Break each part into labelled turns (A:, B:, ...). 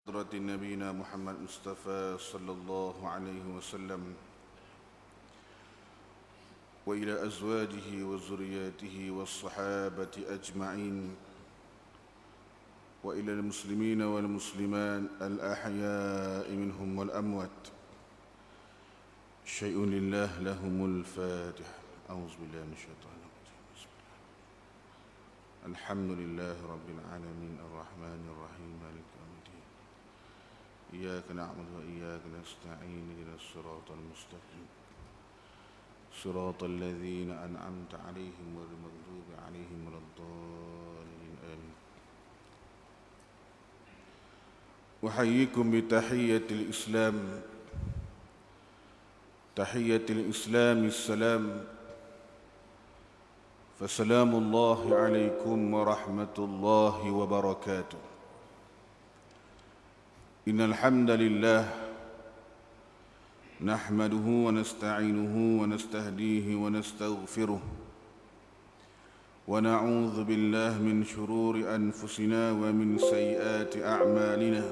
A: حضرة نبينا محمد مصطفى صلى الله عليه وسلم وإلى أزواجه وذرياته والصحابة أجمعين وإلى المسلمين والمسلمات الأحياء منهم والأموات. شيء لله لهم الفاتحة. أعوذ بالله من الشيطان الرجيم. بسم الله. الحمد لله رب العالمين الرحمن الرحيم مالك يوم الدين. إياك نعبد وإياك نستعين اهدنا الصراط المستقيم صراط الذين أنعمت عليهم غير المغضوب عليهم ولا الضالين آمين. أحييكم بتحية الإسلام. تحية الإسلام السلام. فسلام الله عليكم ورحمة الله وبركاته. إن الحمد لله نحمده ونستعينه ونستهديه ونستغفره ونعوذ بالله من شرور أنفسنا ومن سيئات أعمالنا.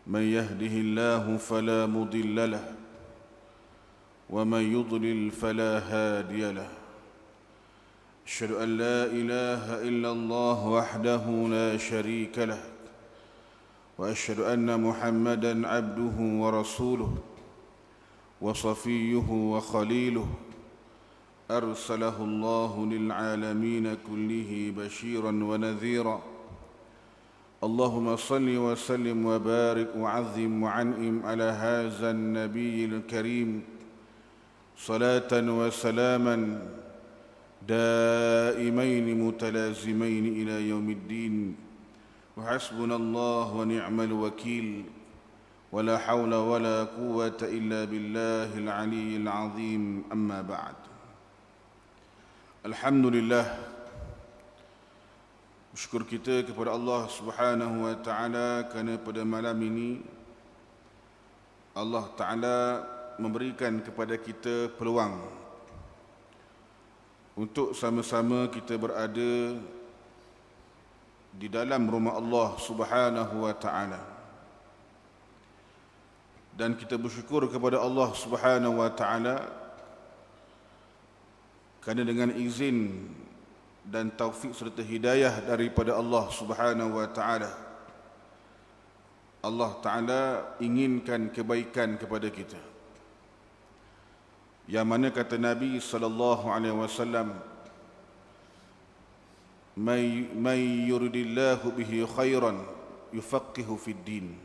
A: من يهده الله فلا مضل له ومن يضلل فلا هادي له. أشهد أن لا إله إلا الله وحده لا شريك له وأشهد أن محمدًا عبده ورسوله وصفيه وخليله أرسله الله للعالمين كله بشيرًا ونذيرًا. اللهم صل وسلم وبارك وعظم وعنئم على هذا النبي الكريم صلاة وسلاما دائمين متلازمين إلى يوم الدين. وحسبنا الله ونعم الوكيل ولا حول ولا قوة إلا بالله العلي العظيم. أما بعد. Alhamdulillah, bersyukur kita kepada Allah Subhanahu wa taala kerana pada malam ini Allah taala memberikan kepada kita peluang untuk sama-sama kita berada di dalam rumah Allah Subhanahu wa taala. Dan kita bersyukur kepada Allah Subhanahu wa taala kerana dengan izin dan taufik serta hidayah daripada Allah Subhanahu wa taala, Allah taala inginkan kebaikan kepada kita. Yang mana kata Nabi sallallahu alaihi wasallam, "May yuridillahu bihi khairan yufaqihu fid din."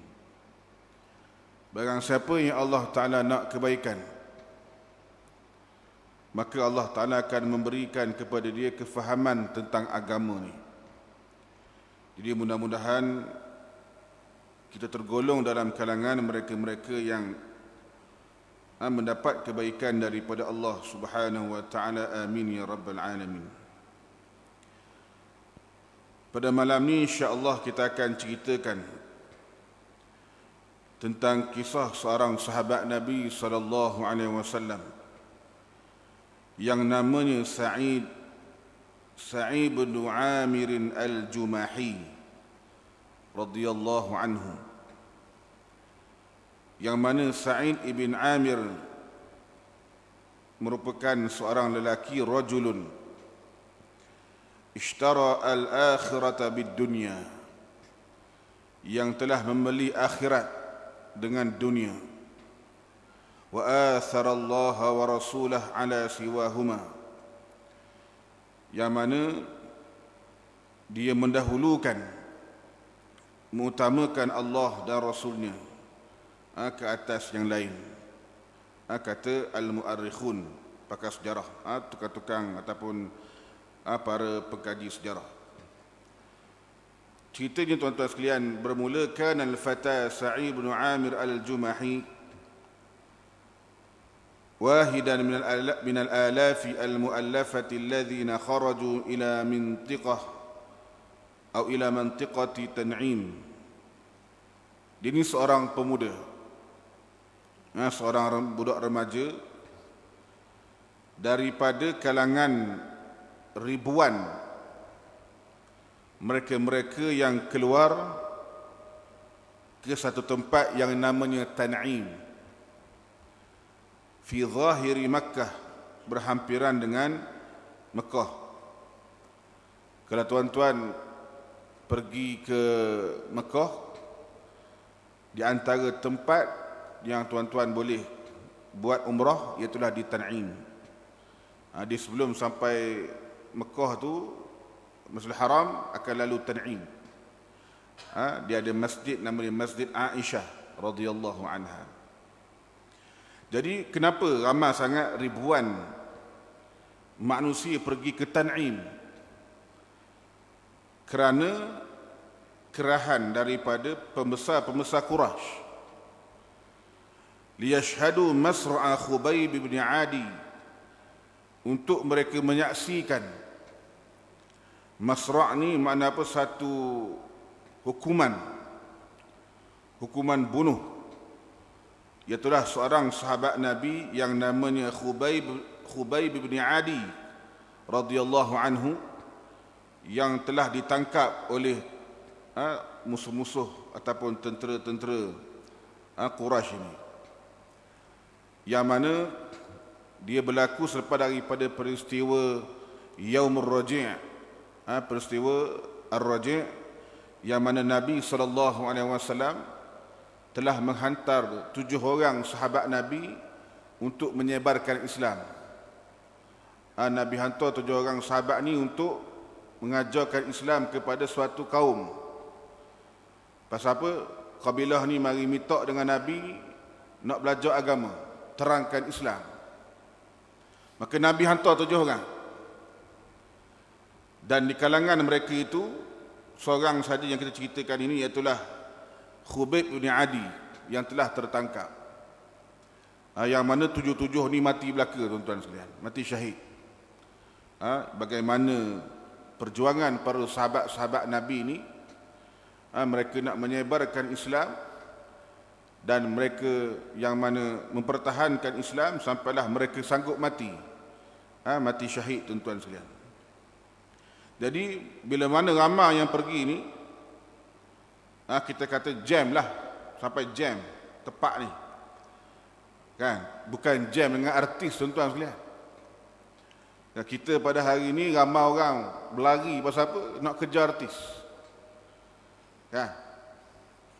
A: Barang siapa yang Allah taala nak kebaikan, maka Allah taala akan memberikan kepada dia kefahaman tentang agama ni. Jadi mudah-mudahan kita tergolong dalam kalangan mereka-mereka yang mendapat kebaikan daripada Allah Subhanahu wa taala. Amin ya rabbal alamin. Pada malam ni insya-Allah kita akan ceritakan tentang kisah seorang sahabat Nabi sallallahu alaihi wasallam yang namanya Sa'id bin Amir al-Jumahi radhiyallahu anhu. Yang mana Sa'id ibn Amir merupakan seorang lelaki rajulun ishtara al-akhirata bid-dunya, yang telah membeli akhirat dengan dunia. Wa athara Allah wa rasulah ala siwahuma, yang mana dia mendahulukan, mengutamakan Allah dan Rasulnya ke atas yang lain. Kata al-mu'arrikhun, pakar sejarah, tukang-tukang ataupun para pengkaji sejarah. Ceritanya tuan-tuan sekalian bermula, kana al-fata Sa'id bin Amir al-Jumahi wahidan min al-alafi al-mu'allafati alladhina kharaju ila mintiqah atau ila mantiqati Tan'im. Dia ni seorang pemuda, seorang budak remaja daripada kalangan ribuan mereka-mereka yang keluar ke satu tempat yang namanya Tan'im fi zahiri Makkah, berhampiran dengan Mekah. Kalau tuan-tuan pergi ke Mekah, di antara tempat yang tuan-tuan boleh buat umrah iaitulah di Tan'im. Di sebelum sampai Mekah tu, Masjidil Haram, akan lalu Tan'im. Dia ada masjid namanya Masjid Aisyah radhiyallahu anha. Jadi kenapa ramai sangat ribuan manusia pergi ke Tan'im? Kerana kerahan daripada pembesar-pembesar Quraisy, liyashhadu masra'a Khubayb bin Adi, untuk mereka menyaksikan. Masra' ni makna apa? Satu hukuman bunuh. Iaitulah seorang sahabat Nabi yang namanya Khubayb bin Adi radhiyallahu anhu, yang telah ditangkap oleh musuh-musuh ataupun tentera-tentera Quraisy ini, yang mana dia berlaku selepas daripada peristiwa Yaumur Raji', peristiwa Ar-Raji', yang mana Nabi SAW telah menghantar 7 orang sahabat Nabi untuk menyebarkan Islam. Nabi hantar 7 orang sahabat ni untuk mengajarkan Islam kepada suatu kaum. Pasal apa? Kabilah ni mari minta dengan Nabi nak belajar agama, terangkan Islam. Maka Nabi hantar 7 orang. Dan di kalangan mereka itu, seorang saja yang kita ceritakan ini, iaitulah Khubayb bin Adi yang telah tertangkap. Yang mana 7 ni mati belaka, tuan-tuan sekalian, mati syahid. Bagaimana perjuangan para sahabat-sahabat Nabi ini, mereka nak menyebarkan Islam, dan mereka yang mana mempertahankan Islam sampailah mereka sanggup mati, mati syahid, tuan-tuan sekalian. Jadi bila mana ramai yang pergi ni, kita kata jam lah, sampai jam tepat ni kan, bukan jam dengan artis, tuan-tuan sekalian. Kita pada hari ni ramai orang berlari pasal apa? Nak kejar artis kan.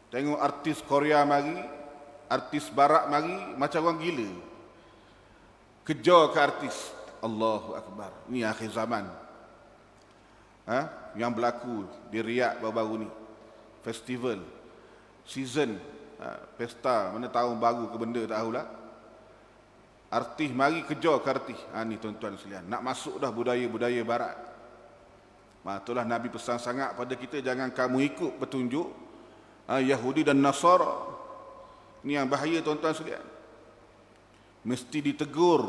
A: Tengok artis Korea mari, artis Barat mari, macam orang gila kejar ke artis. Allahu Akbar. Ini akhir zaman yang berlaku di Riyadh baru-baru ni. Festival, season, pesta, mana tahun baru ke benda tak tahulah. Artis mari kejar ke artis. Ni tuan-tuan sekalian, nak masuk dah budaya-budaya Barat. Itulah Nabi pesan sangat pada kita, jangan kamu ikut petunjuk Yahudi dan Nasara. Ini yang bahaya, tuan-tuan sekalian. Mesti ditegur,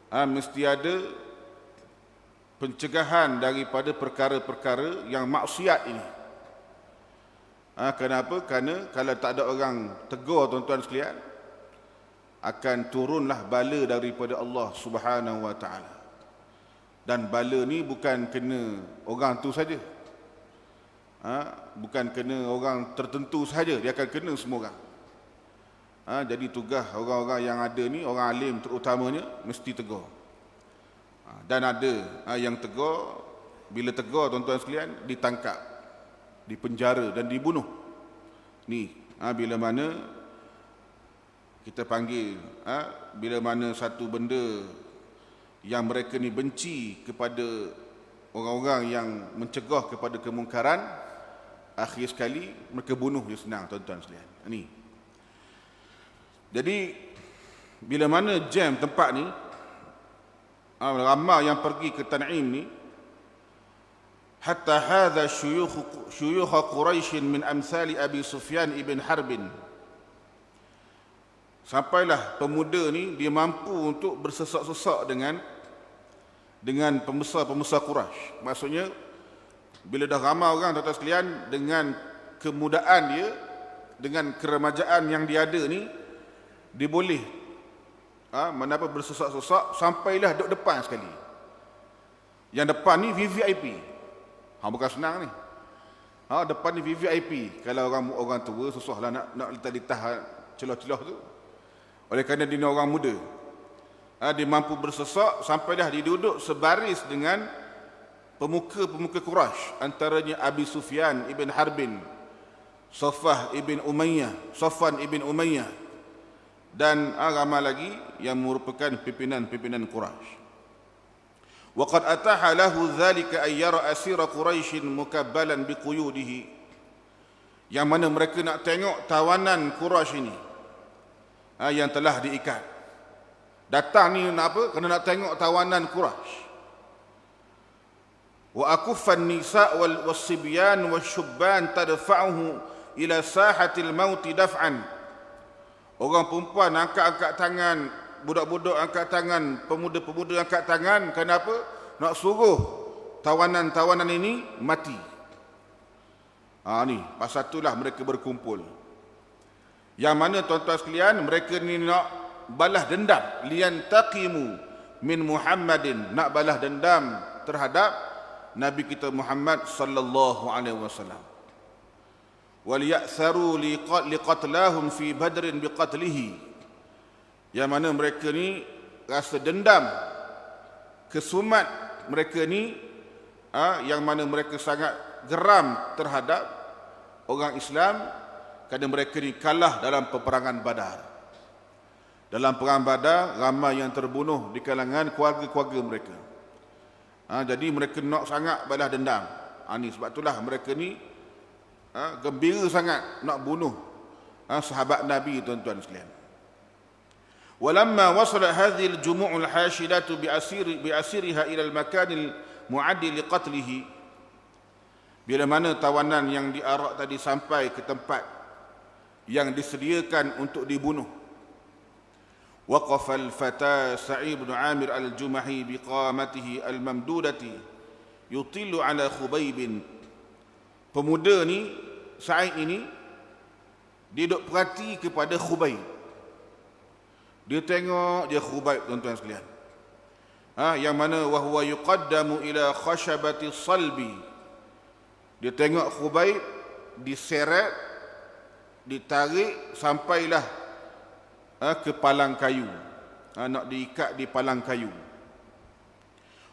A: mesti ada pencegahan daripada perkara-perkara yang maksiat ini. Kenapa? Kerana kalau tak ada orang tegur, tuan-tuan sekalian, akan turunlah bala daripada Allah Subhanahu wa taala. Dan bala ni bukan kena orang tu saja, bukan kena orang tertentu saja, dia akan kena semua orang. Jadi tugas orang-orang yang ada ni, orang alim terutamanya, mesti tegur. Dan ada yang tegur, bila tegur, tuan-tuan sekalian, ditangkap, dipenjara dan dibunuh. Ni bila mana kita panggil, bila mana satu benda yang mereka ni benci kepada orang-orang yang mencegah kepada kemungkaran, akhir sekali mereka bunuh dia senang, tuan-tuan sekalian. Ni. Jadi bila mana jam tempat ni, ramai yang pergi ke Tan'im ni, hatta hadha syuyukh Quraisy min amsali Abi Sufyan ibn Harbin, sampailah pemuda ni dia mampu untuk bersesak-sesak dengan pembesar-pembesar Quraisy. Maksudnya bila dah ramai orang, tuan-tuan sekalian, dengan kemudahan dia, dengan keremajaan yang dia ada ni, dia boleh menapa bersesak-sesak sampailah duduk depan sekali. Yang depan ni VVIP. Bukan senang ni. Depan ni VVIP. Kalau orang tua susahlah nak letak celah-celah tu. Oleh kerana dia orang muda. Dia mampu bersesak sampai dah dia duduk sebaris dengan pemuka-pemuka Quraisy, antaranya Abi Sufyan ibn Harbin, Safwan ibn Umayyah dan ramai lagi yang merupakan pimpinan-pimpinan Quraisy. Waqad ataha lahu dhalika ay yara asira Quraisy mukabbalan biquyudihi, yang mana mereka nak tengok tawanan Quraisy ini yang telah diikat. Datang ni nak apa? Kerana nak tengok tawanan Quraisy. Wa akuffan nisa wal wasibyan wasyubban tadfa'uhu ila sahatil maut daf'an. Orang perempuan angkat tangan, budak-budak angkat tangan, pemuda-pemuda angkat tangan. Kenapa? Nak suruh tawanan-tawanan ini mati. Ni pasal itulah mereka berkumpul. Yang mana tuan-tuan sekalian, mereka ni nak balas dendam, liyantaqimu min Muhammadin, nak balas dendam terhadap Nabi kita Muhammad sallallahu alaihi wasallam. Wal ya'tharu liqatlahum fi badrin biqatlihi, yang mana mereka ni rasa dendam, kesumat mereka ni yang mana mereka sangat geram terhadap orang Islam kerana mereka ni kalah dalam peperangan Badar. Dalam perang Badar ramai yang terbunuh di kalangan keluarga-keluarga mereka. Jadi mereka nak sangat balas dendam. Sebab itulah mereka ni gembira sangat nak bunuh sahabat Nabi, tuan-tuan sekalian. Walamma wasalat hadhihi al-jumu' al-hashidatu bi'asiriha ila al-makan al-mu'addi liqatlihi, bila mana tawanan yang diarak tadi sampai ke tempat yang disediakan untuk dibunuh, waqafa al-fata Sa'id bin Amir al-Jumahi biqamatihi al-mamdudati yutillu ala Khubayb. Pemuda ni, Sa'id ini, dia duk perhati kepada Khubayb. Dia tengok dia Khubayb, tuan-tuan sekalian. Yang mana wahwa yuqaddamu ila khashabati salbi. Dia tengok Khubayb diseret, ditarik sampailah ke palang kayu, nak diikat di palang kayu.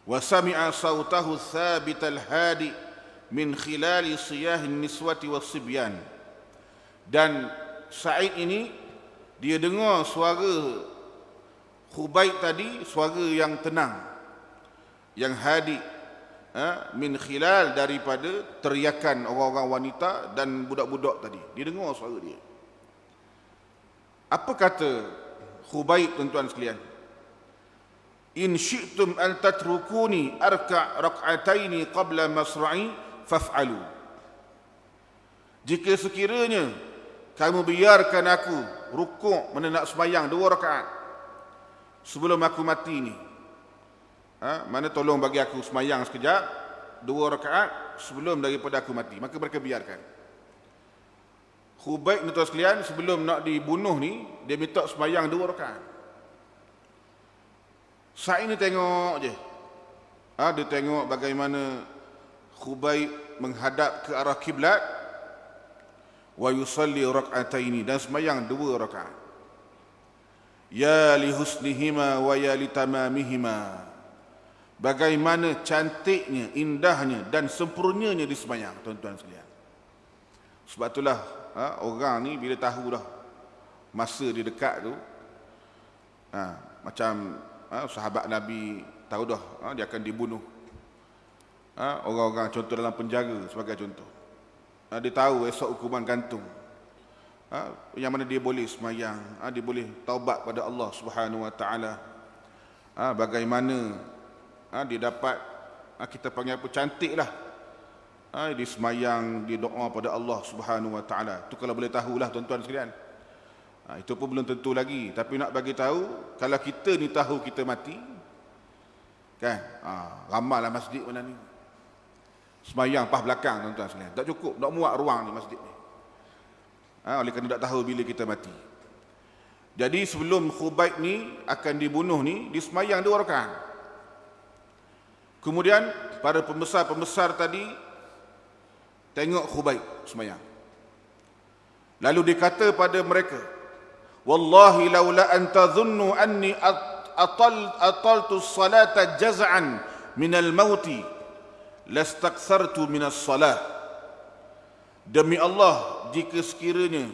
A: Wa sami'a sautahu thabit al-hadi min khilali siyahin niswati was-sibyan. Dan Sa'id ini dia dengar suara Khubayb tadi, suara yang tenang, yang hadi, min khilal, daripada teriakan orang-orang wanita dan budak-budak tadi. Dia dengar suara dia. Apa kata Khubayb, tuan-tuan sekalian? In syi'tum an tatrukuni arka' rak'ataini qabla masra'i faf'alu. Jika sekiranya kamu biarkan aku rukuk, mana nak sembahyang 2 rakaat sebelum aku mati ni, mana tolong bagi aku sembahyang sekejap 2 rakaat sebelum daripada aku mati, maka mereka biarkan. Khubayb ni, tuan sekalian, sebelum nak dibunuh ni, dia minta sembahyang 2 rakaat. Sa'id ni tengok je. Dia tengok bagaimana Khubayb menghadap ke arah kiblat, wa yusalli rak'ataini, dan sembahyang 2 rakaat. Ya li husnihima wa ya li tamamihima. Bagaimana cantiknya, indahnya dan sempurnanya di sembahyang, tuan-tuan sekalian. Sebab itulah orang ni bila tahu dah masa dia dekat tu, macam sahabat Nabi tahu dah dia akan dibunuh, orang-orang contoh dalam penjara sebagai contoh, dia tahu esok hukuman gantung, yang mana dia boleh sembahyang, dia boleh taubat pada Allah Subhanahu Wa Taala. Bagaimana dia dapat, kita panggil apa, cantik lah, dia sembahyang, dia doa pada Allah Subhanahu Wa Taala. Itu kalau boleh tahulah, tuan-tuan sekalian. Itu pun belum tentu lagi, tapi nak bagi tahu, kalau kita ni tahu kita mati, kan, ramallah masjid mana ni, sembahyang pas belakang, tuan-tuan sekalian. Tak cukup, tak muat ruang ni masjid ni, oleh kerana tak tahu bila kita mati. Jadi sebelum Khubayb ni akan dibunuh ni, dia sembahyang 2 rakaat. Kemudian para pembesar-pembesar tadi tengok Khubayb sembahyang. Lalu dikata pada mereka, wallahi laula an tadhunnu anni ataltu as-salata jaz'an min al-mauti lastakthartu min as-salah. Demi Allah, jika sekiranya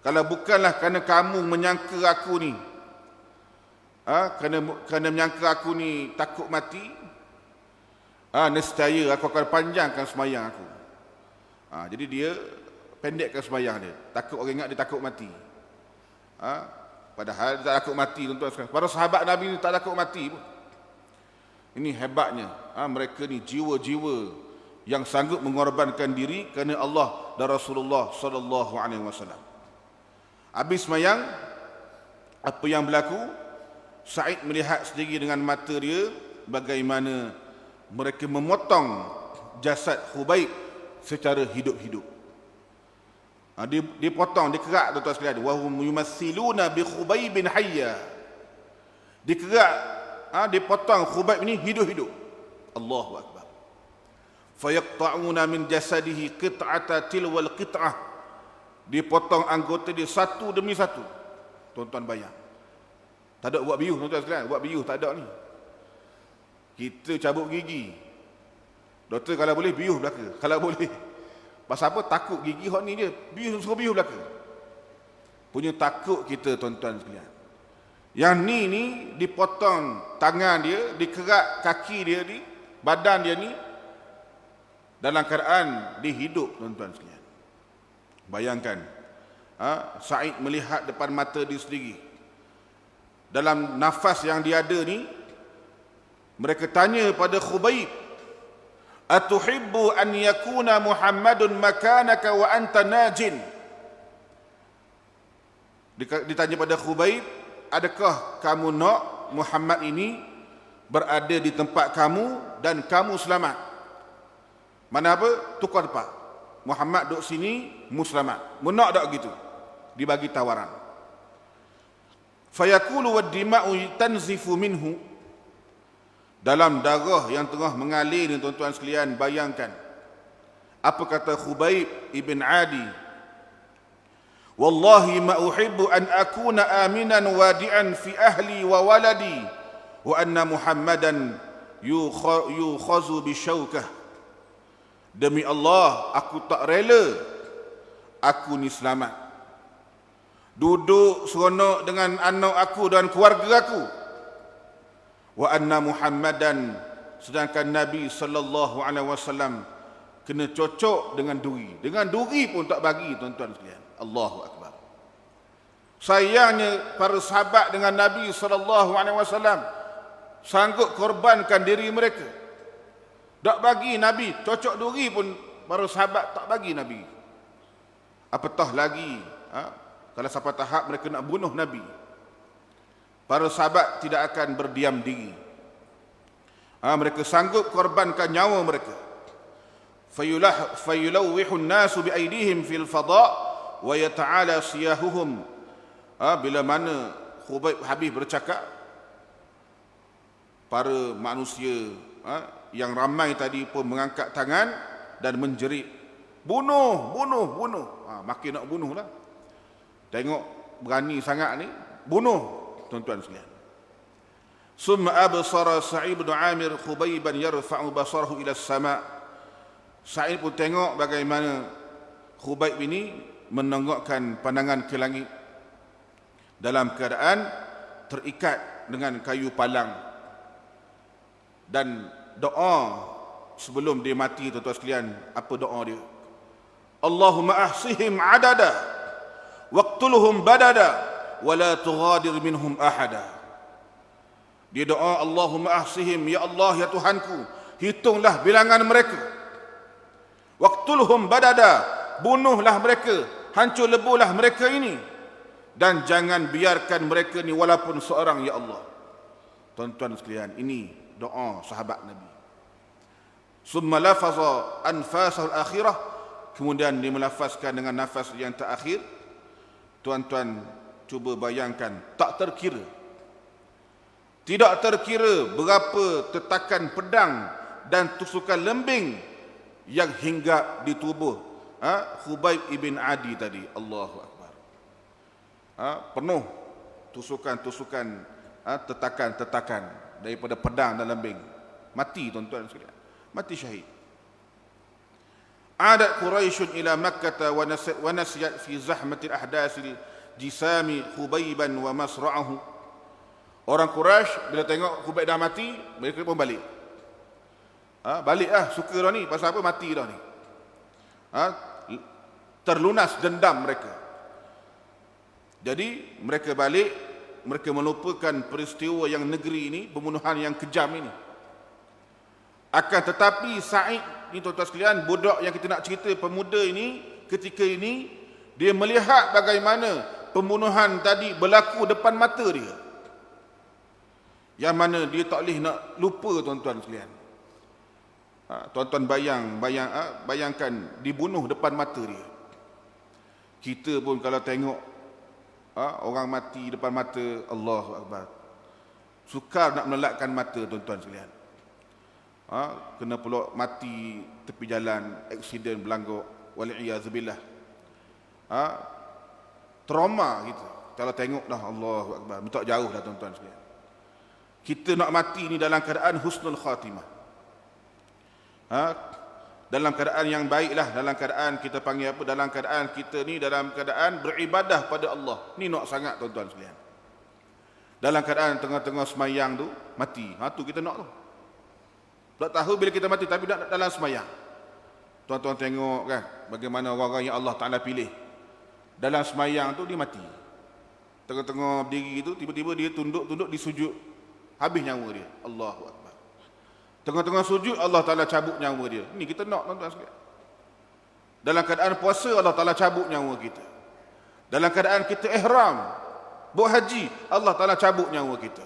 A: kalau bukanlah kerana kamu menyangka aku ni kerana menyangka aku ni takut mati, nescaya aku akan panjangkan sembahyang aku. Jadi dia pendekkan sembahyang dia, takut orang ingat dia takut mati. Padahal dia tak takut mati, tuan-tuan. Para sahabat Nabi ni tak takut mati pun. Ini hebatnya, mereka ni jiwa-jiwa yang sanggup mengorbankan diri kerana Allah dan Rasulullah sallallahu alaihi wasallam. Habis sembahyang, apa yang berlaku? Sa'id melihat sendiri dengan mata dia bagaimana mereka memotong jasad Khubayb secara hidup-hidup. Dia potong, dia kerak, tuan-tuan sekalian. Wa hum yumassiluna bi Khubaybin hayya. Dia kerak, dia potong Khubayb ini hidup-hidup. Allahu akbar. Fayaqta'una min jasadihi qit'ata tilwal qit'ah. Dia potong anggota dia satu demi satu. Tuan-tuan bayang. Tak ada buat biuh, tuan-tuan sekalian. Buat biuh tak ada ni. Kita cabut gigi, doktor kalau boleh biuh belaka. Kalau boleh, pasal apa? Takut gigi hot ni je, suruh biuh belaka. Punya takut kita, tuan-tuan sekalian. Yang ni dipotong tangan dia, dikerak kaki dia ni, badan dia ni, dalam keadaan dihidup, tuan-tuan sekalian. Bayangkan, Sa'id melihat depan mata dia sendiri. Dalam nafas yang dia ada ni, mereka tanya pada Khubayb, atuhibbu an yakuna Muhammadun makanaka wa anta najin? Ditanya pada Khubayb, adakah kamu nak Muhammad ini berada di tempat kamu dan kamu selamat? Mana apa? Tukar tempat. Muhammad duduk sini, mu selamat. Mu nak tak gitu? Dibagi tawaran. Fayaqulu wad-dima'u tanzifu minhu. Dalam darah yang tengah mengalir ni, tuan-tuan sekalian, bayangkan apa kata Khubayb ibn Adi. Wallahi ma uhibbu an akuna aminan wadi'an fi ahli wa waladi wa anna Muhammadan yukhazu bi syaukah. Demi Allah, aku tak rela aku ni selamat, duduk seronok dengan anak aku dan keluarga aku. Wa anna Muhammadan, sedangkan Nabi sallallahu alaihi wasallam kena cocok dengan duri. Dengan duri pun tak bagi, tuan-tuan sekalian. Allahu akbar. Sayangnya para sahabat dengan Nabi sallallahu alaihi wasallam sanggup korbankan diri mereka. Tak bagi Nabi, cocok duri pun para sahabat tak bagi Nabi. Apatah lagi kalau sampai tahap mereka nak bunuh Nabi. Para sahabat tidak akan berdiam diri. Mereka sanggup korbankan nyawa mereka. Fayulawwihu an-nasu bi aydihim fil fada' wa yata'ala siyahuhum. Bila mana Khubayb habis bercakap, para manusia yang ramai tadi pun mengangkat tangan dan menjerit, bunuh, bunuh, bunuh. Makin nak bunuh lah. Tengok berani sangat ni, bunuh, tuan-tuan sekalian. Summa absara Sa'id bin Amir Khubayban yarfa'u basarahu ila as-sama'. Sa'id pun tengok bagaimana Khubayb ini menenggakkan pandangan ke langit dalam keadaan terikat dengan kayu palang. Dan doa sebelum dia mati, tuan-tuan sekalian, apa doa dia? Allahumma ahsihim adada waqtulhum badada wa la tughadir minhum ahada. Dia doa, Allahumma ahsihim, ya Allah, ya Tuhanku, hitunglah bilangan mereka. Waqtulhum badada, bunuhlah mereka, hancur leburlah mereka ini, dan jangan biarkan mereka ni walaupun seorang, ya Allah. Tuan-tuan sekalian, ini doa sahabat Nabi. Summa lafaza anfasahul akhirah, kemudian dia melafazkan dengan nafas yang terakhir. Tuan-tuan cuba bayangkan, tak terkira, tidak terkira berapa tetakan pedang dan tusukan lembing yang hinggap di tubuh Khubayb ibn Adi tadi. Allahu Akbar. Penuh tusukan-tusukan, tetakan-tetakan daripada pedang dan lembing. Mati tuan-tuan sekalian, mati syahid. Adat Quraisy ila Makkah wa nasiyat fi zahmatil ahdasil jisami Khubayban wa masra'ahu. Orang Quraisy bila tengok Khubayb dah mati, mereka pun balik. Balik suka dah ni, pasal apa mati dah ni. Terlunas dendam mereka. Jadi mereka balik, mereka melupakan peristiwa yang negeri ini, pembunuhan yang kejam ini. Akan tetapi Sa'id ni tuan-tuan sekalian, budak yang kita nak cerita, pemuda ini ketika ini dia melihat bagaimana pembunuhan tadi berlaku depan mata dia. Yang mana dia tak boleh nak lupa tuan-tuan sekalian. Tuan-tuan bayangkan dibunuh depan mata dia. Kita pun kalau tengok orang mati depan mata, Allahu Akbar, sukar nak menelakkan mata tuan-tuan sekalian. Kena pula mati tepi jalan, aksiden berlangguk, wali'iyadzubillah. Trauma kita kalau tengok dah, Allahu Akbar, tak jauh dah tuan-tuan sekalian. Kita nak mati ni dalam keadaan husnul khatimah, dalam keadaan yang baiklah, dalam keadaan kita panggil apa, dalam keadaan kita ni dalam keadaan beribadah pada Allah. Ni nak sangat tuan-tuan sekalian. Dalam keadaan tengah-tengah semayang tu mati, tu kita nak tu. Tak tahu bila kita mati, tapi dalam semayang. Tuan-tuan tengok kan bagaimana orang-orang yang Allah Ta'ala pilih. Dalam semayang tu dia mati. Tengah-tengah berdiri tu, tiba-tiba dia tunduk-tunduk di sujud, habis nyawa dia. Allahu Akbar. Tengah-tengah sujud Allah Ta'ala cabut nyawa dia. Ni kita nak tuan-tuan sekalian. Dalam keadaan puasa Allah Ta'ala cabut nyawa kita. Dalam keadaan kita ihram buat haji, Allah Ta'ala cabut nyawa kita.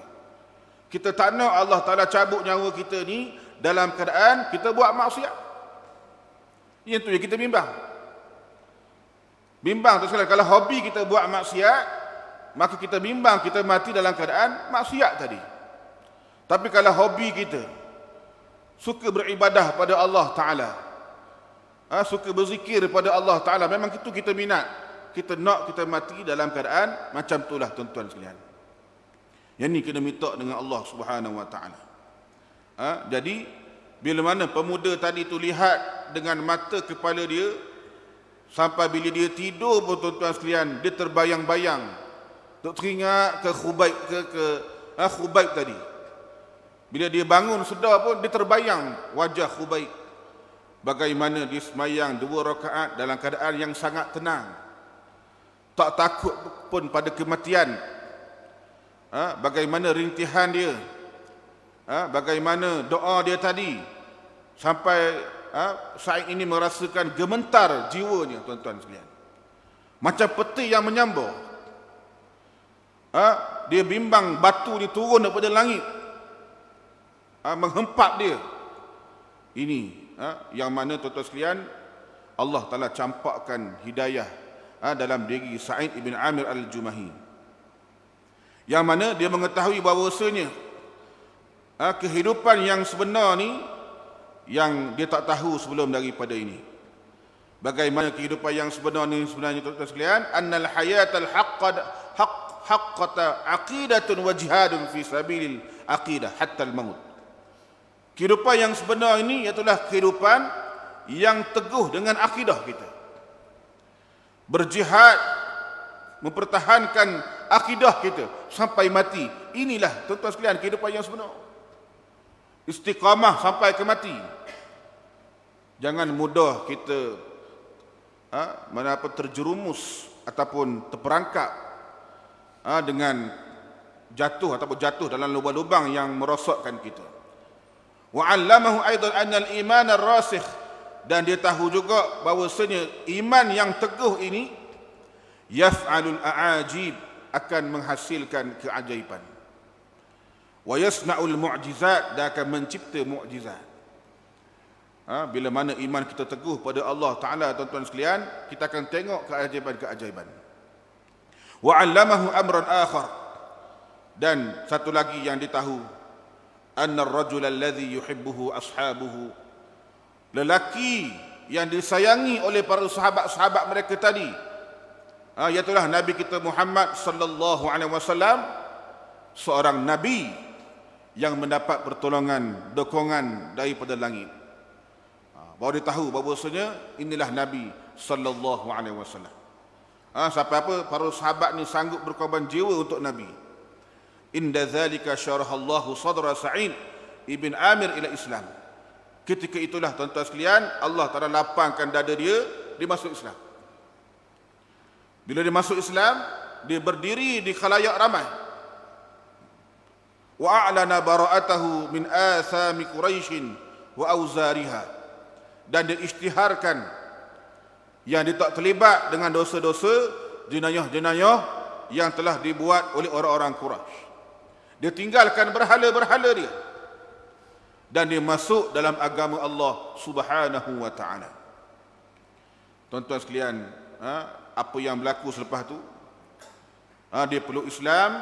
A: Kita tak nak Allah Ta'ala cabut nyawa kita ni dalam keadaan kita buat maksiat. Yang tu yang kita bimbang. Bimbang tu sekali, kalau hobi kita buat maksiat, maka kita bimbang kita mati dalam keadaan maksiat tadi. Tapi kalau hobi kita suka beribadah pada Allah Ta'ala, suka berzikir pada Allah Ta'ala, memang itu kita minat. Kita nak kita mati dalam keadaan macam itulah tuan-tuan sekalian. Yang ni kena minta dengan Allah Subhanahu Wa Ta'ala. Jadi bila mana pemuda tadi tu lihat dengan mata kepala dia, sampai bila dia tidur pun tuan-tuan sekalian, dia terbayang-bayang, teringat ke Khubayb, Khubayb tadi. Bila dia bangun sedar pun dia terbayang wajah Khubayb, bagaimana dia semayang 2 rakaat dalam keadaan yang sangat tenang, tak takut pun pada kematian. Bagaimana rintihan dia, bagaimana doa dia tadi, sampai Sa'id ini merasakan gemetar jiwanya tuan-tuan sekalian, macam peti yang menyambar. Dia bimbang batu dia turun daripada langit, menghempap dia. Ini yang mana tuan-tuan sekalian, Allah Ta'ala campakkan hidayah dalam diri Sa'id ibn Amir al-Jumahi, yang mana dia mengetahui bahawasanya kehidupan yang sebenar ni yang dia tak tahu sebelum daripada ini. Bagaimana kehidupan yang sebenar ni sebenarnya tuan-tuan sekalian? Annal hayatal haqqata aqidatun wa jihadun fi sabilil aqidah hatta al-maut. Kehidupan yang sebenar ini ialah kehidupan yang teguh dengan akidah kita. Berjihad mempertahankan akidah kita sampai mati. Inilah tuan-tuan sekalian kehidupan yang sebenar. Istiqamah sampai ke mati. Jangan mudah kita terjerumus ataupun terperangkap dengan jatuh dalam lubang-lubang yang merosakkan kita. Wa 'allamahu aidan anna al-iman ar-rasikh, dan dia tahu juga bahawasanya iman yang teguh ini yaf'alul a'ajib, akan menghasilkan keajaiban. Wa yasna'ul mu'jizat, dan akan mencipta mu'jizat. Bila mana iman kita teguh pada Allah Ta'ala tuan-tuan sekalian, kita akan tengok keajaiban-keajaiban. Wa 'allamahu amran akhar, dan satu lagi yang ditahu, anna ar-rajul alladhi yuhibbuhu ashabuhu lelaki yang disayangi oleh para sahabat-sahabat mereka tadi, iaitulah Nabi kita Muhammad sallallahu alaihi wasallam, seorang nabi yang mendapat pertolongan, dukungan daripada langit. Baru dia tahu bahawasanya inilah Nabi sallallahu alaihi wasallam. Sampai apa para sahabat ni sanggup berkorban jiwa untuk Nabi. Inda zalika syarahallahu sadra Sa'id ibn Amir ila Islam. Ketika itulah tuan-tuan sekalian, Allah Taala lapangkan dada dia masuk Islam. Bila dia masuk Islam, dia berdiri di khalayak ramai. Wa a'lana bara'atahu min athami Quraisy wa auzariha. Dan dia isytiharkan yang dia tak terlibat dengan dosa-dosa, jenayah-jenayah yang telah dibuat oleh orang-orang Quraisy. Dia tinggalkan berhala-berhala dia dan dia masuk dalam agama Allah Subhanahu wa taala. Tuan-tuan sekalian, apa yang berlaku selepas tu? Dia peluk Islam,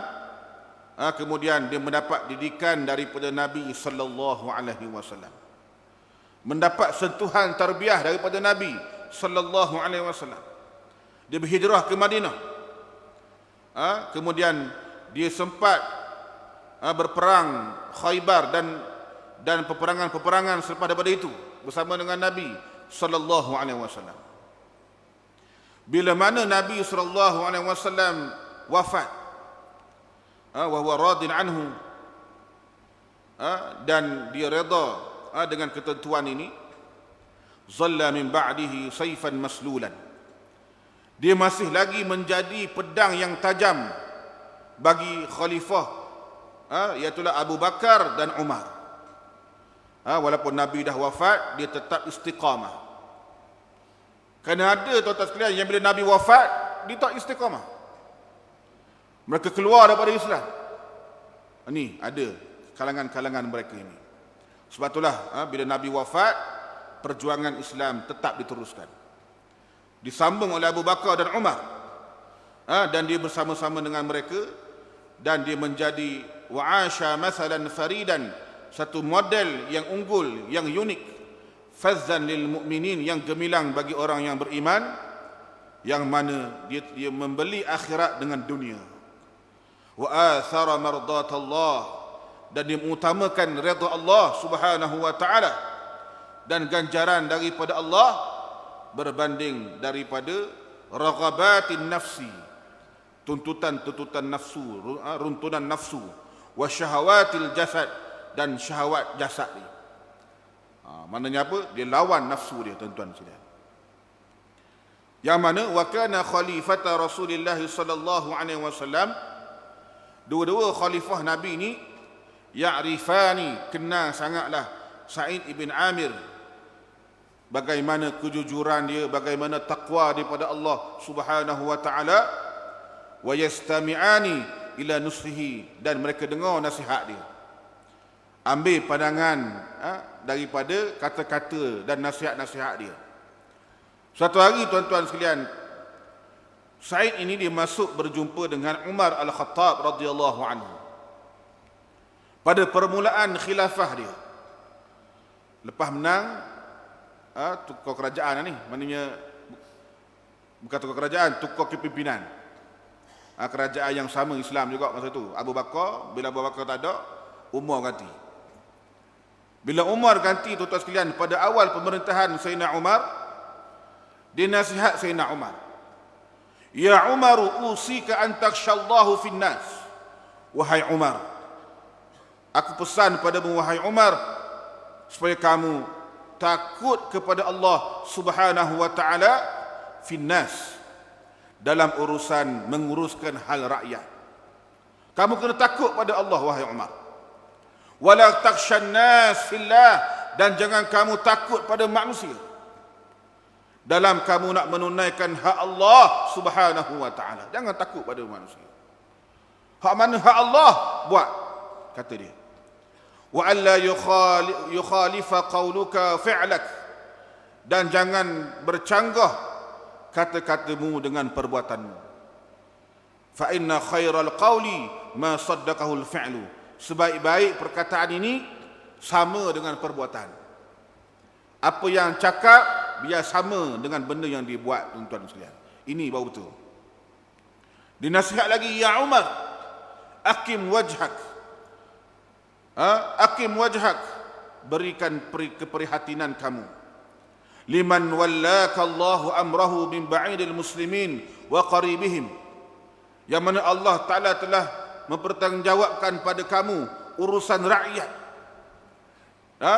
A: kemudian dia mendapat didikan daripada Nabi sallallahu alaihi wasallam. Mendapat sentuhan tarbiyah daripada Nabi sallallahu alaihi wasallam. Dia berhijrah ke Madinah. Kemudian dia sempat berperang Khaybar dan peperangan-peperangan selepas daripada itu bersama dengan Nabi sallallahu alaihi wasallam. Bila mana Nabi sallallahu alaihi wasallam wafat, wa huwa radin anhu, dan dia redha dengan ketentuan ini, zalla min ba'dihi sayfan maslulan. Dia masih lagi menjadi pedang yang tajam bagi khalifah, iaitulah Abu Bakar dan Umar. Walaupun Nabi dah wafat, dia tetap istiqamah. Kerana ada tuan-tuan sekalian yang bila Nabi wafat, dia tak istiqamah. Mereka keluar daripada Islam. Ini ada kalangan-kalangan mereka ini. Sebab itulah bila Nabi wafat, perjuangan Islam tetap diteruskan. Disambung oleh Abu Bakar dan Umar. Dan dia bersama-sama dengan mereka, dan dia menjadi wa'asha masalan faridan, satu model yang unggul, yang unik, fazzan lil mu'minin, yang gemilang bagi orang yang beriman, yang mana dia membeli akhirat dengan dunia. Wa athara mardatallah, dan dia mengutamakan redha Allah Subhanahu wa taala dan ganjaran daripada Allah berbanding daripada raghabatin nafsi, tuntutan-tuntutan nafsu, runtunan nafsu, wa syahawatil jasad, dan syahwat jasad dia. Maknanya apa? Dia lawan nafsu dia, tuan-tuan sekalian. Yang mana wa kana khalifata Rasulullah sallallahu alaihi wasallam, dua-dua khalifah Nabi ni ya'rifani, kenal sangatlah Sa'id ibn Amir, bagaimana kejujuran dia, bagaimana takwa daripada Allah Subhanahu wa taala, wa yastami'ani ila nusihi, dan mereka dengar nasihat dia, ambil pandangan daripada kata-kata dan nasihat-nasihat dia. Suatu hari tuan-tuan sekalian, Sa'id ini dia masuk berjumpa dengan Umar Al-Khattab radhiyallahu anhu pada permulaan khilafah dia. Lepas menang tukar kerajaan ni, maknanya bukan tukar kerajaan, tukar kepimpinan. Kerajaan yang sama Islam juga masa itu. Abu Bakar, bila Abu Bakar tak ada, Umar ganti. Bila Umar ganti, tuan-tuan sekalian, pada awal pemerintahan Sayyidina Umar, dia nasihat Sayyidina Umar, ya Umar, usika an takhshallahu fin nas. Wahai Umar, aku pesan padamu wahai Umar, supaya kamu takut kepada Allah Subhanahu wa taala finnas, dalam urusan menguruskan hal rakyat. Kamu kena takut pada Allah wahai Umar. Wala takhshan nas fillah, dan jangan kamu takut pada manusia dalam kamu nak menunaikan hak Allah Subhanahu wa taala. Jangan takut pada manusia. Hak mana hak Allah, buat, kata dia. Wa alla yukhalifa qawluka fi'lak, dan jangan bercanggah kata-katamu dengan perbuatanmu. Fa inna khairal qawli ma saddaqahu al-fi'lu, sebaik-baik perkataan ini sama dengan perbuatan. Apa yang cakap biar sama dengan benda yang dia buat, tuan-tuan sekalian. Ini baru betul. Dinasihat lagi, ya Umar, akim wajhak. Akim wajhak, berikan keprihatinan kamu. Liman wallaka Allahu amrahu min ba'idil muslimin wa qaribihim. Yang mana Allah Ta'ala telah mempertanggungjawabkan pada kamu urusan rakyat,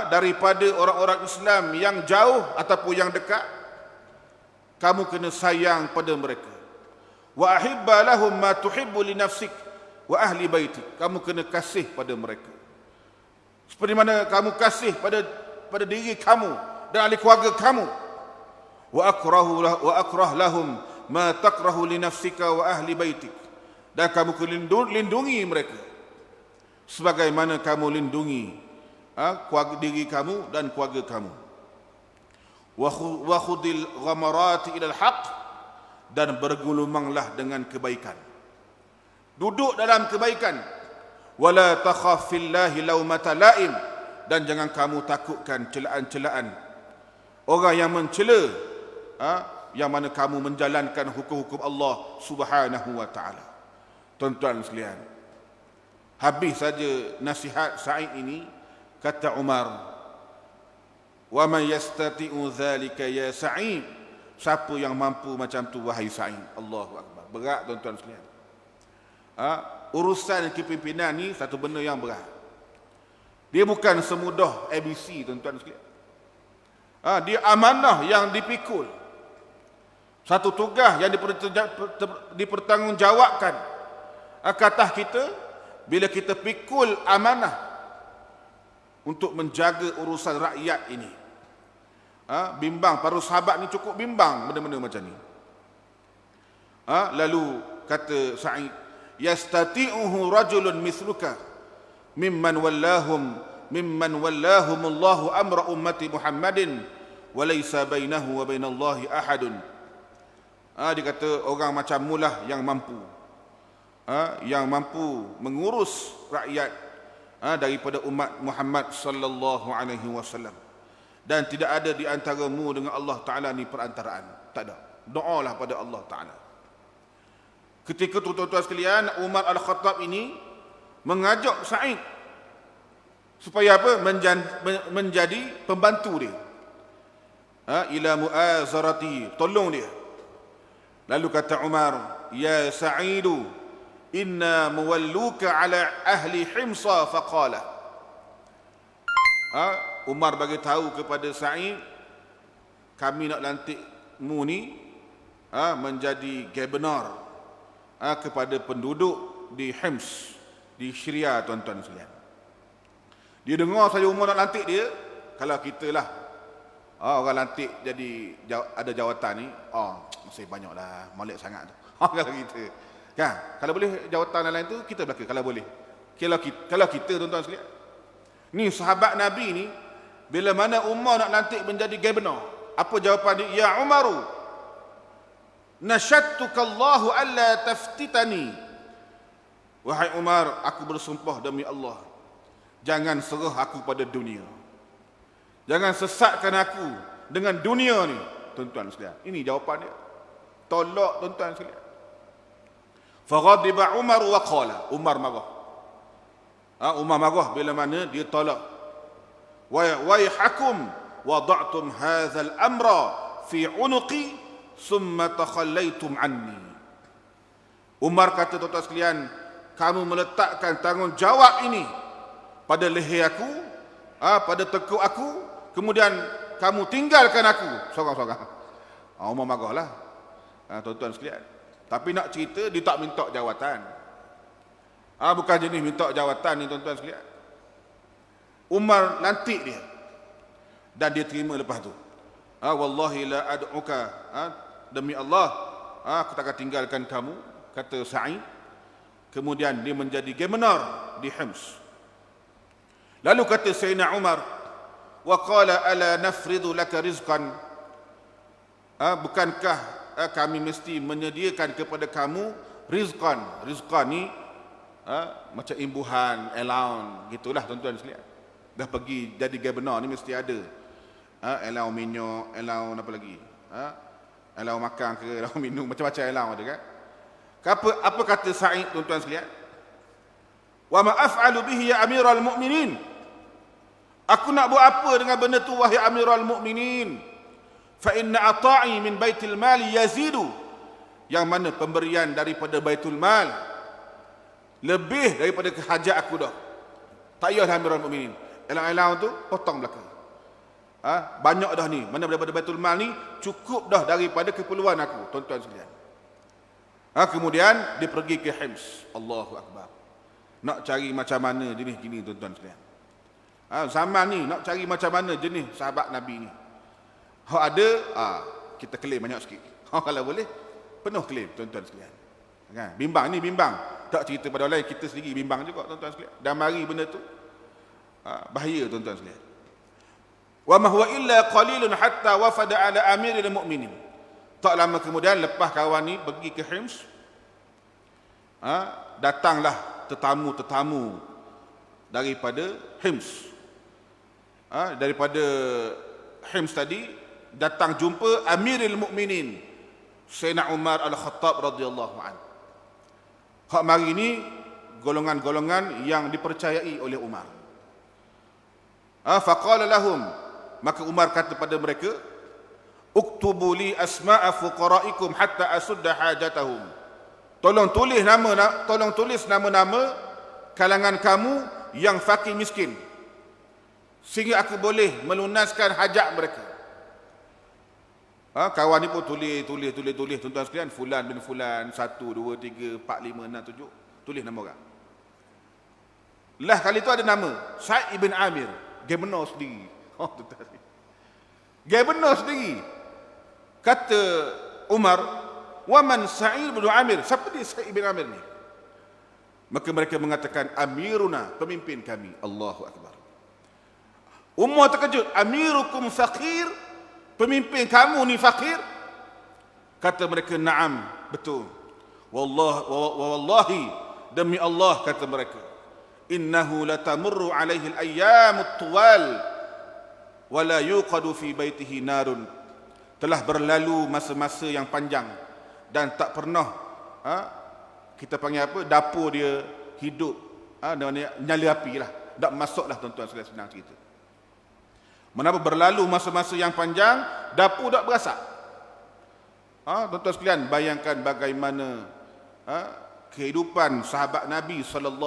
A: daripada orang-orang Islam yang jauh ataupun yang dekat. Kamu kena sayang pada mereka. Wa ahibba lahum ma tuhibbu li nafsik wa ahli baitik. Kamu kena kasih pada mereka seperti mana kamu kasih pada diri kamu dan ahli keluarga kamu. Wa akrah lahum ma takrahu li nafsika wa ahli baitik. Dan kamu lindungi mereka sebagaimana kamu lindungi diri kamu dan keluarga kamu. Wa khudil ghamarati ila al-haq, dan bergulumanglah dengan kebaikan. Duduk dalam kebaikan. Wala takhaf fillahi laumata laim, dan jangan kamu takutkan celaan-celaan orang yang mencela, yang mana kamu menjalankan hukum-hukum Allah Subhanahu wa taala. Tuan-tuan sekalian, habis saja nasihat Sa'id ini, kata Umar, wa man yastati'u dhalika ya Sa'id. Siapa yang mampu macam tu wahai Sa'id? Allahu akbar. Berat, tuan-tuan sekalian. Urusan kepimpinan ni satu benda yang berat. Dia bukan semudah ABC, tuan-tuan sekalian. Dia amanah yang dipikul. Satu tugas yang dipertanggungjawabkan ke atas kita bila kita pikul amanah untuk menjaga urusan rakyat ini. Bimbang, para sahabat ni cukup bimbang benda-benda macam ni. Lalu kata Sa'id, yastati'uhu rajulun mithluka mimman wallahum Allahu amra ummati Muhammadin wa laysa bainahu wa bainallahi ahadun. Dia kata orang macam mulah yang mampu mengurus rakyat daripada umat Muhammad sallallahu alaihi wasallam, dan tidak ada di antaramu dengan Allah Taala ni perantaraan. Tak ada. Doalah pada Allah Taala. Ketika tu, tuan-tuan sekalian, Umar Al-Khattab ini mengajak Sa'id supaya apa? Menjadi pembantu dia. Ila mu'azarati, tolong dia. Lalu kata Umar, ya Sa'idu, inna muwalluka ala ahli Himsa faqala. Umar bagi tahu kepada Sa'id, kami nak lantikmu ni menjadi governor kepada penduduk di Hims, di Syria, tuan-tuan sekalian. Dia dengar saja Umar nak lantik dia, kalau kita lah orang lantik jadi ada jawatan ni, masih banyaklah molek sangat tu. Kalau kita kan, kalau boleh jawatan lain tu kita belaka, kalau boleh. Kalau kita tuan-tuan sekalian, ni sahabat Nabi ni, bila mana Umar nak lantik menjadi governor, apa jawapan dia? Ya Umaru, nasyattuka Allahu alla taftitani. Wahai Umar, aku bersumpah demi Allah, jangan serah aku pada dunia. Jangan sesatkan aku dengan dunia ni, tuan-tuan sekalian. Ini jawapan dia. Tolak, tuan-tuan sekalian. Faghadiba Umar wa qala. Umar marah. Umar marah bila mana dia tolak. Waihakum wada'tum hadzal amra fi unuqi summa takhallaitum anni. Umar kata, tuan-tuan sekalian, kamu meletakkan tanggungjawab ini pada leher aku, pada tekuk aku, kemudian kamu tinggalkan aku seorang-seorang. Umar marahlah, tuan-tuan sekalian. Tapi nak cerita, dia tak minta jawatan. Bukan jenis minta jawatan ni, tuan-tuan sekalian. Umar lantik dia, dan dia terima lepas tu. Wallahi la ad'uka, demi Allah, aku takkan tinggalkan kamu, kata Sa'id. Kemudian dia menjadi governor di Hims. Lalu kata Sayyidina Umar, wa qala ala nafridu laka rizqan, bukankah kami mesti menyediakan kepada kamu rizqan. Rizqan ni macam imbuhan, allowance, gitulah tuan-tuan sekalian. Dah pergi jadi governor ni mesti ada Elau minyak, elau apa lagi? Elau makan ke, elau minum, macam-macam elau ada kan? Apa kata Sa'id tuan-tuan sekalian? Wa ma af'alu bihi ya Amiral Mukminin. Aku nak buat apa dengan benda tu wahai Amiral Mukminin? Fa inna ata'i min baitil mali yazidu. Yang mana pemberian daripada baitul mal lebih daripada hajat aku dah. Tak payah Amirul Mukminin. Elang-elang tu potong belakang. Banyak dah ni. Mana daripada baitul mal ni cukup dah daripada keperluan aku, tuan-tuan sekalian. Kemudian dia pergi ke Hims. Allahu Akbar. Nak cari macam mana jenis gini, tuan-tuan sekalian. Zaman ni nak cari macam mana jenis sahabat Nabi ni. Hak ada, kita klaim banyak sikit. Kalau boleh, penuh klaim, tuan-tuan sekalian. Kan? Bimbang ni bimbang. Tak cerita pada orang lain, kita sendiri bimbang juga, tuan-tuan sekalian. Dan mari benda tu bahaya, tuan-tuan sekalian. Wa ma huwa illa qalilun hatta wafada ala amiril mu'minin. Tak lama kemudian lepas kawan ni pergi ke Hims, datanglah tetamu-tetamu daripada Hims. Daripada Hims tadi datang jumpa Amirul Mukminin Sayyidina Umar Al-Khattab radhiyallahu anhu. Hak mari ni golongan-golongan yang dipercayai oleh Umar. Faqala lahum, maka Umar kata pada mereka, uktubu li asma'a fuqara'ikum hatta asudda hajatahum. Tolong tulis nama-nama kalangan kamu yang fakir miskin, sehingga aku boleh melunaskan hajat mereka. Kawan ni pun tulis, tuan-tuan sekalian, fulan bin fulan, 1, 2, 3, 4, 5, 6, 7, tulis nama orang. Lah kali tu ada nama Sa'id ibn Amir, Gubernur sendiri. Gubernur sendiri. Kata Umar, wa man Sa'id ibn Amir? Siapa dia Sa'id ibn Amir ni? Maka mereka mengatakan, amiruna, pemimpin kami. Allahu Akbar. Umar terkejut, amirukum faqir? Pemimpin kamu ni fakir? Kata mereka, na'am, betul. Wallahi, demi Allah, kata mereka, innahu latamurru alaihi al-ayyamut tuwal wa la yuqadu fi baitihi narun. Telah berlalu masa-masa yang panjang dan tak pernah kita panggil apa, dapur dia hidup nyala api lah, tak masuklah, tuan-tuan sekalian, senang cerita. Menapa berlalu masa-masa yang panjang, dapur tak berasak. Tuan-tuan sekalian, bayangkan bagaimana kehidupan sahabat Nabi SAW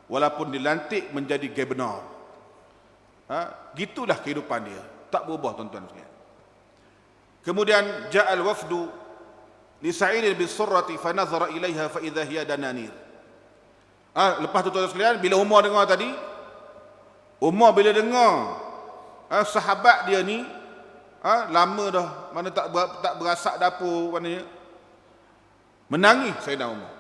A: walaupun dilantik menjadi gubernur. Gitulah kehidupan dia, tak berubah, tuan-tuan sekalian. Kemudian ja'al wafdu li Sa'id bin Surrati fa nazara ilaiha fa idza hiya dananir. Lepas tu, tuan-tuan sekalian, bila Umar dengar tadi, bila dengar sahabat dia ni lama dah mana tak berasak dapur, maknanya menangis Sayyidina Umar.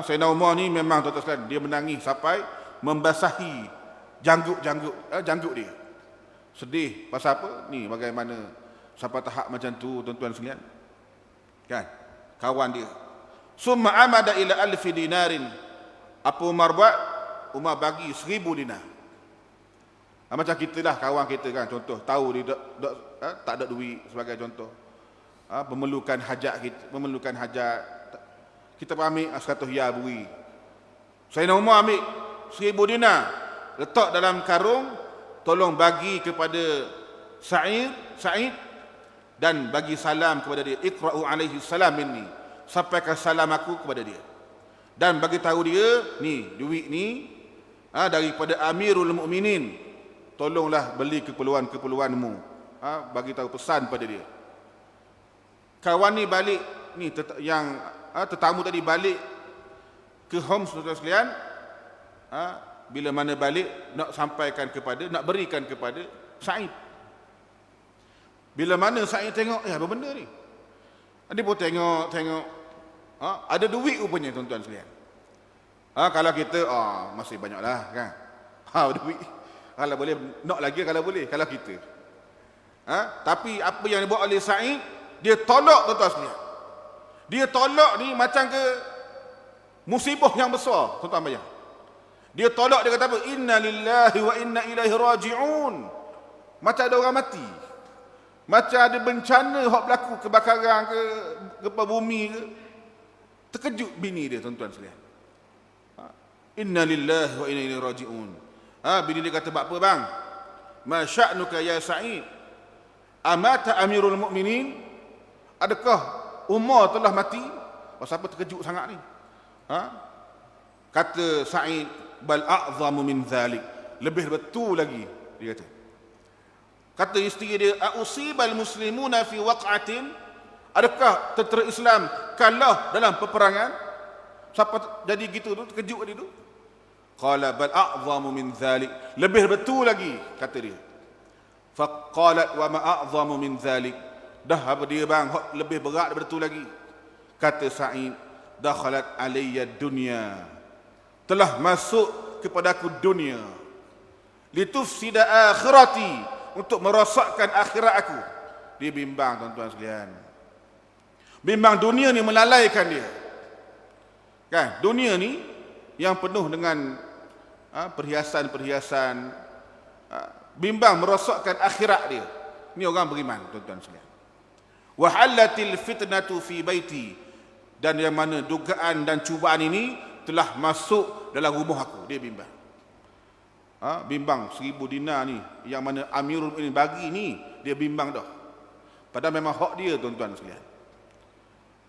A: Sayyidina Umar ni memang, tuan-tuan sekalian, dia menangis sampai membasahi janggut dia. Sedih pasal apa? Ni bagaimana sampai tahap macam tu, tuan-tuan sekalian. Kan? Kawan dia. Summa amada ila 1000 dinarin. Apa Umar buat? Umar bagi 1000 dinar. Macam kita lah, kawan kita kan, contoh, tahu dia tak ada duit sebagai contoh. Memerlukan hajat, kita ambil 100 ya beri. Sayyidina Umar ambil 1000 dinar, letak dalam karung, tolong bagi kepada Sa'id dan bagi salam kepada dia. Iqra'u alaihi salam minni, sampaikan salam aku kepada dia. Dan bagi tahu dia, ni duit ni daripada Amirul Mukminin, tolonglah beli keperluan-keperluanmu. Bagi tahu pesan pada dia. Kawan ni balik ni, yang tetamu tadi balik ke Homs, tuan-tuan sekalian. Bila mana balik, nak sampaikan kepada, nak berikan kepada Sa'id. Bila mana Sa'id tengok, apa benda ni? Dia pun tengok, ada duit rupanya, tuan-tuan sekalian. Kalau kita, masih banyak lah kan. Duit. Kalau boleh, nak lagi kalau boleh, kalau kita. Tapi apa yang dibuat oleh Sa'id, dia tolak, tuan-tuan sekalian. Dia tolak ni macam ke musibah yang besar, tuan-tuan bayang. Dia tolak, dia kata apa? Inna lillahi wa inna ilaihi raji'un. Macam ada orang mati. Macam ada bencana hak berlaku, kebakaran ke, gempa bumi ke. Terkejut bini dia, tuan-tuan sekalian. Inna lillahi wa inna ilaihi raji'un. Bini dia kata, apa bang? Ma sya'nuka ya Sa'id? Amata amirul mu'minin? Adakah Umar telah mati? Siapa terkejut sangat ni? Kata Sa'id, bal a'zamu min dhalik. Lebih betul lagi, dia kata. Kata isteri dia, a'usibal muslimuna fi waq'atin? Adakah tentera Islam kalah dalam peperangan? Siapa jadi gitu tu, terkejut dia tu? Qala bal a'zamu min dhalik. Lebih betul lagi, kata dia. Faqalat wa ma a'zamu min dhalik. Dah apa dia bang, lebih berat daripada itu lagi. Kata Sa'id, dakhalat alayya dunya. Telah masuk kepadaku dunia. Litufsida akhirati. Untuk merosakkan akhirat aku. Dia bimbang, tuan-tuan sekalian. Bimbang dunia ni melalaikan dia. Kan? Dunia ni yang penuh dengan perhiasan-perhiasan. Bimbang merosakkan akhirat dia. Ini orang beriman, tuan-tuan sekalian. Wahallatil fitnatu fi baiti. Dan yang mana dugaan dan cubaan ini telah masuk dalam rumah aku. Dia bimbang. Bimbang 1000 dinar ni yang mana Amirul Mukminin bagi ni, dia bimbang dah. Padahal memang hak dia, tuan-tuan sekalian.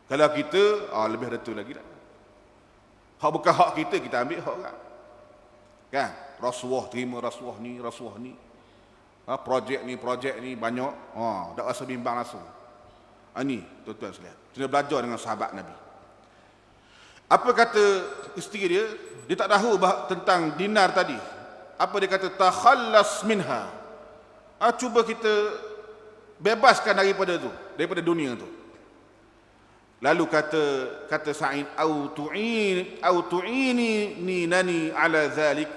A: Kalau kita lebih dari tu lagi dah. Hak bukan hak kita, kita ambil hak orang. Kan? Rasuah, terima rasuah ni. Projek ni banyak. Tak rasa bimbang langsung. Ini tuan-tuan sekalian. Kita belajar dengan sahabat Nabi. Apa kata isteri dia? Dia tak tahu tentang dinar tadi. Apa dia kata? Takhallas minha. Cuba kita bebaskan daripada tu, daripada dunia tu. Lalu kata Sa'id, au tu'ini nani ala zalik.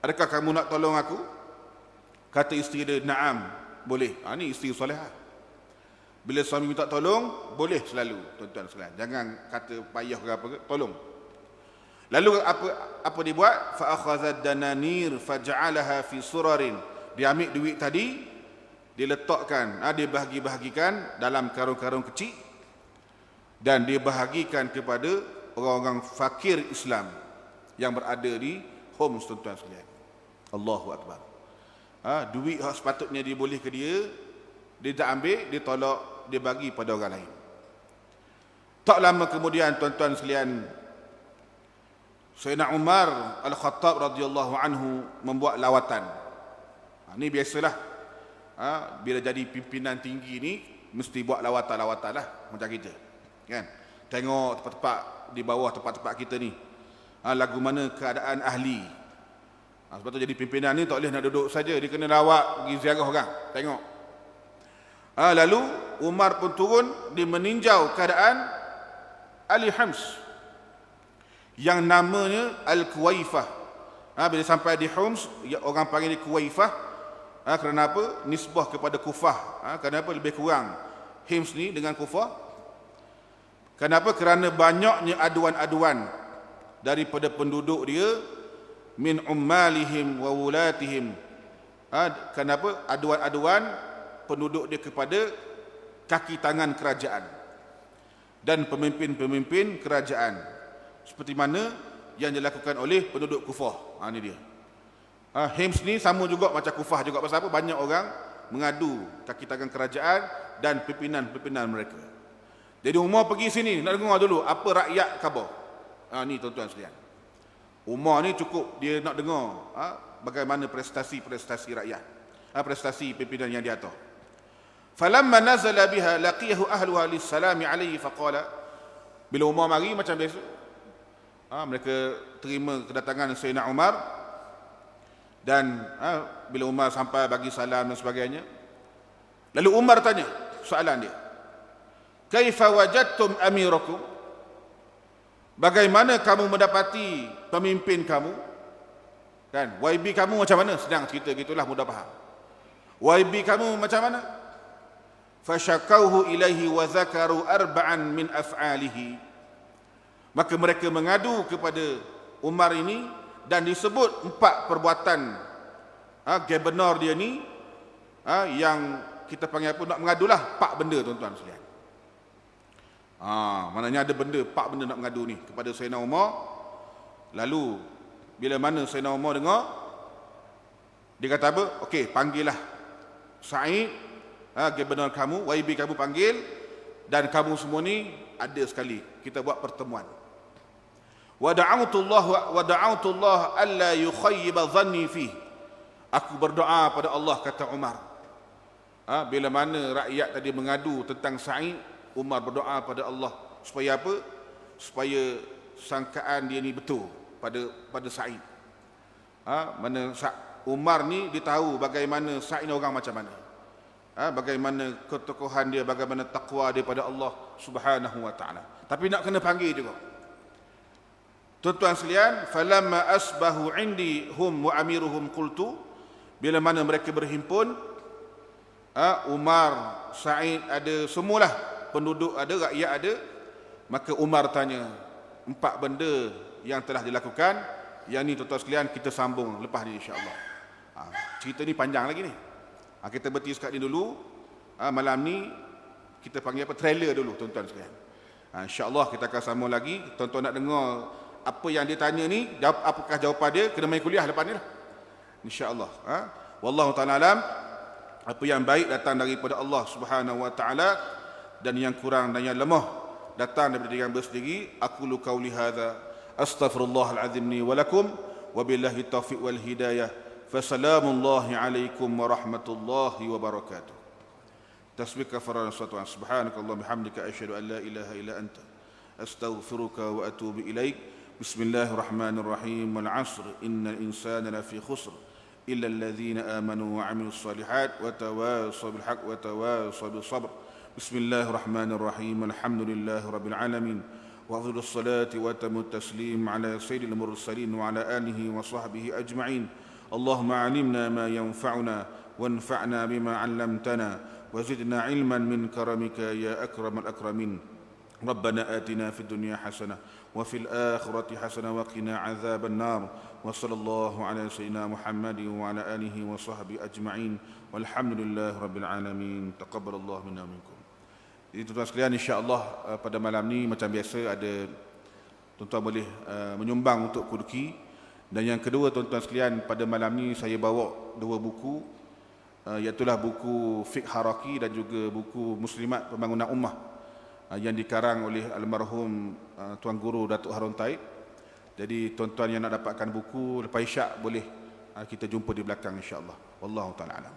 A: Adakah kamu nak tolong aku? Kata isteri dia, na'am, boleh. Ini isteri solehah. Bila suami minta tolong, boleh selalu, tuan-tuan sekalian. Jangan kata payah ke apa ke, tolong. Lalu apa dia buat? Fa akhadhat dananir faj'alaha fi surarin. Dia ambil duit tadi, dia letakkan, dia bahagi-bahagikan dalam karung-karung kecil dan dia bahagikan kepada orang-orang fakir Islam yang berada di Homs, tuan-tuan sekalian. Allahu akbar. Duit yang sepatutnya dia boleh ke dia tak ambil, dia tolak, dia bagi pada orang lain. Tak lama kemudian, tuan-tuan sekalian, Sayyidina Umar Al-Khattab radhiyallahu anhu membuat lawatan. Ini biasalah. Bila jadi pimpinan tinggi ni, mesti buat lawatan-lawatan lah, macam kita. Kan? Tengok tempat-tempat di bawah tempat-tempat kita ni. Lagu mana keadaan ahli. Sebab tu jadi pimpinan ni tak boleh nak duduk saja, dia kena rawat, pergi ziarah orang. Tengok. Lalu Umar pun turun, dia meninjau keadaan ahli Homs yang namanya Al-Kuwaifah. Bila sampai di Homs, orang panggil dia Kuwaifah. Kerana apa? Nisbah kepada Kufah. Kenapa lebih kurang Homs ni dengan Kufah? Kenapa? Kerana banyaknya aduan-aduan daripada penduduk dia, min ummalihim wa wulatihim. Kenapa? Aduan-aduan penduduk dia kepada kaki tangan kerajaan dan pemimpin-pemimpin kerajaan, seperti mana yang dilakukan oleh penduduk Kufah. Ini dia. Homs ni sama juga macam Kufah juga. Pasal apa? Banyak orang mengadu kaki tangan kerajaan dan pimpinan-pimpinan mereka. Jadi Umar pergi sini, nak dengar dulu apa rakyat khabar. Ni tuan-tuan sekalian. Umar ni cukup dia nak dengar bagaimana prestasi-prestasi rakyat, prestasi pimpinan yang di atas. Falamma nazala biha laqiyahu ahluha lissalami alaihi faqala. Bila Umar mari macam biasa, mereka terima kedatangan Sayyidina Umar, dan bila Umar sampai bagi salam dan sebagainya. Lalu Umar tanya soalan dia, kaifa wajadtum amirakum? Bagaimana kamu mendapati pemimpin kamu? Kan, YB kamu macam mana? Senang cerita gitulah, mudah faham. YB kamu macam mana? Fashakauhu ilaihi wa zakaru arba'an min af'alihi. Maka mereka mengadu kepada Umar ini dan disebut 4 perbuatan gabenor dia ni yang kita panggil apa, nak mengadulah 4 benda tuan-tuan sekalian. Maknanya ada benda, 4 benda nak mengadu ni kepada Sayyidina Umar. Lalu bila mana Sayyidina Umar dengar, dia kata apa? Okey, panggillah Sa'id, gabenor kamu, YB kamu panggil, dan kamu semua ni ada sekali kita buat pertemuan. Wa da'awtu Allah alla yukhayyiba dhanni fi. Aku berdoa pada Allah, kata Umar. Bila mana rakyat tadi mengadu tentang Sa'id, Umar berdoa pada Allah supaya apa? Supaya sangkaan dia ni betul pada Sa'id. Mana Umar ni dia tahu bagaimana Sa'id orang macam mana. Bagaimana ketokohan dia, bagaimana takwa dia pada Allah Subhanahu wa taala. Tapi nak kena panggil juga. Tuan-tuan sekalian, falamma asbahu indi hum wa amiruhum qultu, bila mana mereka berhimpun, Umar, Sa'id ada, semualah penduduk ada, rakyat ada, maka Umar tanya 4 benda yang telah dilakukan. Yang ni tuan-tuan sekalian kita sambung lepas ni insya-Allah. Cerita ni panjang lagi ni. Kita berhenti sekat ni dulu. Malam ni kita panggil apa, trailer dulu tuan-tuan sekalian. InsyaAllah kita akan sambung lagi. Tuan-tuan nak dengar apa yang dia tanya ni, apakah jawapan dia, kena main kuliah lepas ni lah, InsyaAllah. Wallahu ta'ala alam. Apa yang baik datang daripada Allah Subhanahu wa ta'ala, dan yang kurang dan yang lemah datang daripada diri hamba sendiri. Aqulu qawli hadza astaghfirullahalazim li wa lakum wa billahi taufiq wal hidayah. Fassalamullahi alaikum warahmatullahi wabarakatuh. Tasbih kafarah salatu wa subhanakallah bihamdika asyhadu an la ilaha illa anta astaghfiruka wa atubu ilaik. Bismillahirrahmanirrahim. Wal 'asr innal insana lafi khusr illa alladhina amanu wa 'amilus solihat wa tawassaw bil haqq wa tawassaw bis sabr. Bismillahirrahmanirrahim. Alhamdulillahi rabbil alamin. Wa afdhalus salati wa tamut taslim ala sayyidil mursalin wa ala alihi wa sahbihi ajma'in. Allahumma 'allimna ma yanfa'una wanfa'na bima 'allamtana wa zidna 'ilman min karamika ya akramal akramin. Rabbana atina fid dunya hasanah wa fil akhirati hasanah wa qina 'adzaban nar. Wa sallallahu ala sayyidina Muhammadin wa ala alihi wa sahbihi ajma'in. Walhamdulillahi rabbil alamin. Taqabbalallahu minna minkum. Jadi tuan-tuan sekalian, insya-Allah pada malam ni macam biasa ada tuan-tuan boleh menyumbang untuk kurki. Dan yang kedua tuan-tuan sekalian, pada malam ni saya bawa 2 buku, iaitu buku Fiqh Haraki dan juga buku Muslimat Pembangunan Ummah yang dikarang oleh almarhum Tuan Guru Datuk Harun Taib. Jadi tuan-tuan yang nak dapatkan buku lepas isyak boleh kita jumpa di belakang insya-Allah. Wallahu taala alam.